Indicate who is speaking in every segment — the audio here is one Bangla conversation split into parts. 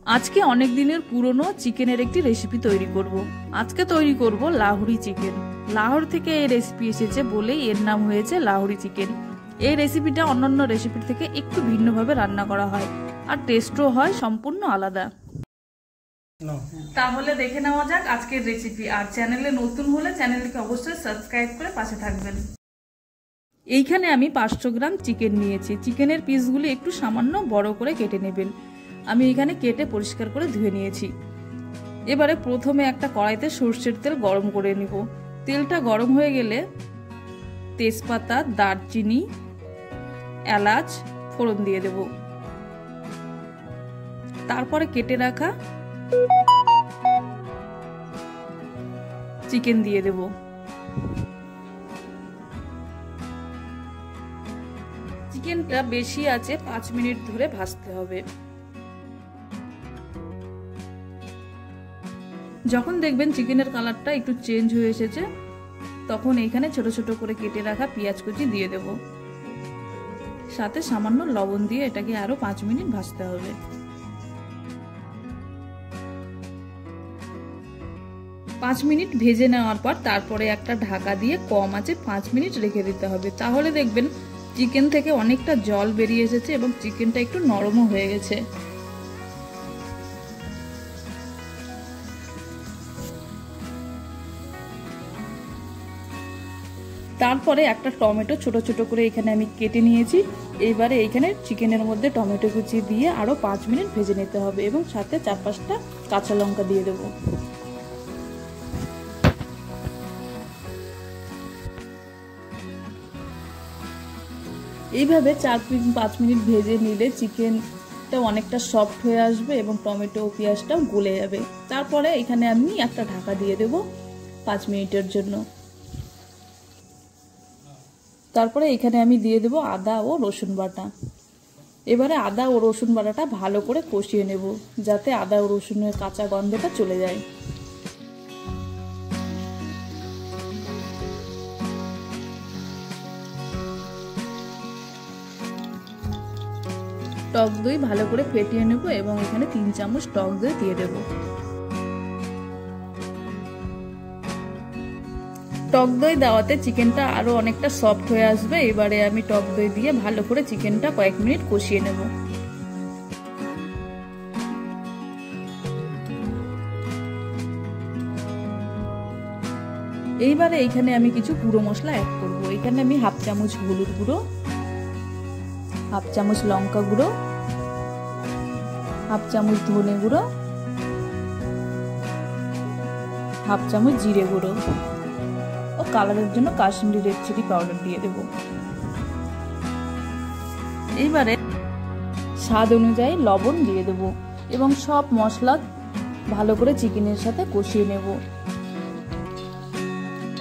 Speaker 1: আজকে অনেক দিনের পুরনো চিকেনের একটি রেসিপি তৈরি করব। আজকে তৈরি করব লাহোরি চিকেন। লাহোর থেকে এই রেসিপি এসেছে বলেই এর নাম হয়েছে লাহোরি চিকেন। এই রেসিপিটা অন্যান্য রেসিপির থেকে একটু ভিন্নভাবে রান্না করা হয় আর টেস্টও হয় সম্পূর্ণ আলাদা। তাহলে দেখে নেওয়া যাক আজকের রেসিপি। আর চ্যানেলে নতুন হলে চ্যানেলটিকে অবশ্যই সাবস্ক্রাইব করে পাশে থাকবেন। এইখানে আমি 500 গ্রাম চিকেন নিয়েছি। চিকেনের পিসগুলি একটু সামান্য বড় করে কেটে নেবেন। আমি এখানে কেটে পরিষ্কার করে ধুয়ে নিয়েছি। এবারে প্রথমে একটা কড়াইতে সরষের তেল গরম করে নিব। তেলটা গরম হয়ে গেলে তেজপাতা, দারচিনি, এলাচ ফোড়ন দিয়ে দেব। তারপরে কেটে রাখা চিকেন দিয়ে দেব। চিকেনটা বেশি আছে 5 মিনিট ধরে ভাজতে হবে। যখন দেখবেন চিকেনের কালারটা একটু চেঞ্জ হয়ে এসেছে তখন এইখানে ছোট ছোট করে কেটে রাখা পেঁয়াজ কুচি দিয়ে দেব। সাথে সামান্য লবণ দিয়ে এটাকে আরো 5 মিনিট ভাজতে হবে। পাঁচ মিনিট ভেজে নেওয়ার পর তারপরে একটা ঢাকা দিয়ে কম আঁচে 5 মিনিট রেখে দিতে হবে। তাহলে দেখবেন চিকেন থেকে অনেকটা জল বেরিয়ে এসেছে এবং চিকেনটা একটু নরমও হয়ে গেছে। তারপরে একটা টমেটো ছোট ছোট করে এখানে আমি কেটে নিয়েছি। এইবারে এইখানে চিকেনের মধ্যে টমেটো কুচি দিয়ে আরো 5 মিনিট ভেজে নিতে হবে এবং সাথে 4-5টা কাঁচা লঙ্কা দিয়ে দেব। এইভাবে 4-5 মিনিট ভেজে নিলে চিকেনটা অনেকটা সফট হয়ে আসবে এবং টমেটো ও পেঁয়াজটাও গলে যাবে। তারপরে এখানে আমি একটা ঢাকা দিয়ে দেব 5 মিনিটের জন্য। তারপরে এখানে আমি দিয়ে দেব আদা ও রসুন বাটা। এবারে আদা ও রসুন বাটাটা ভালো করে কষিয়ে নেব যাতে আদা ও রসুনের কাঁচা গন্ধটা চলে যায়। টক দই ভালো করে ফেটিয়ে নেব এবং এখানে 3 চামচ টক দই দিয়ে দেব। টক দই দেওয়াতে চিকেনটা আরো অনেকটা সফট হয়ে আসবে। এবারে আমি টক দই দিয়ে ভালো করে চিকেনটা কয়েক মিনিট কষিয়ে নেব। এইবারে এইখানে আমি কিছু গুঁড়ো মশলা অ্যাড করব। এখানে আমি 1/2 চামচ হলুদ গুঁড়ো, 1/2 চামচ লঙ্কা গুঁড়ো, 1/2 চামচ ধনে গুঁড়ো, 1/2 চামচ জিরে গুঁড়ো ও কালারের জন্য কাশ্মীরি রেড চিলি পাউডার দিয়ে দেব। এইবারে স্বাদ অনুযায়ী লবণ দিয়ে দেব এবং সব মশলা ভালো করে চিকেনের সাথে কষিয়ে নেব।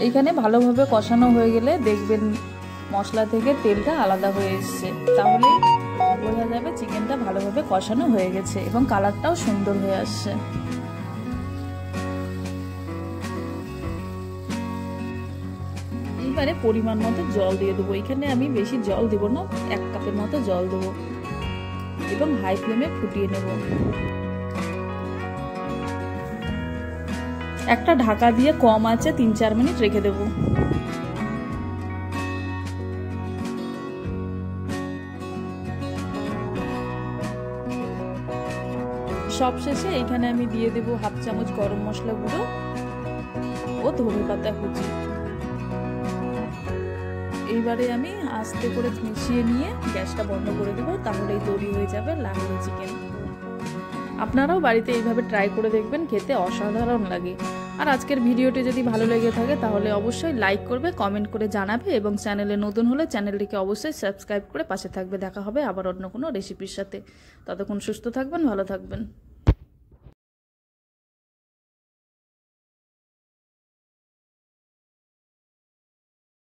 Speaker 1: এইখানে ভালোভাবে কষানো হয়ে গেলে দেখবেন মশলা থেকে তেলটা আলাদা হয়ে এসছে। তাহলে বোঝা যাবে চিকেনটা ভালোভাবে কষানো হয়ে গেছে এবং কালারটাও সুন্দর হয়ে আসছে। এবারে পরিমাণ মতো জল দিয়ে দেবো। এখানে আমি বেশি জল দেব না, 1 কাপের মতো জল দেবো এবং হাই ফ্লেমে ফুটিয়ে নেব। একটা ঢাকা দিয়ে কম আঁচে 3-4 মিনিট রেখে দেব। সবশেষে এখানে আমি দিয়ে দেব 1/2 চামচ গরম মশলা গুঁড়ো ও ধনে পাতা কুচি। এইবারে আমি আস্তে করে মিশিয়ে নিয়ে গ্যাসটা বন্ধ করে দেব। তাহলেই তৈরি হয়ে যাবে লাহোরি চিকেন। আপনারাও বাড়িতে এইভাবে ট্রাই করে দেখবেন, খেতে অসাধারণ লাগে। আর আজকের ভিডিওটি যদি ভালো লেগে থাকে তাহলে অবশ্যই লাইক করবে, কমেন্ট করে জানাবে এবং চ্যানেলে নতুন হলে চ্যানেলটিকে অবশ্যই সাবস্ক্রাইব করে পাশে থাকবে। দেখা হবে আবার অন্য কোনো রেসিপির সাথে। ততক্ষণ সুস্থ থাকবেন, ভালো থাকবেন।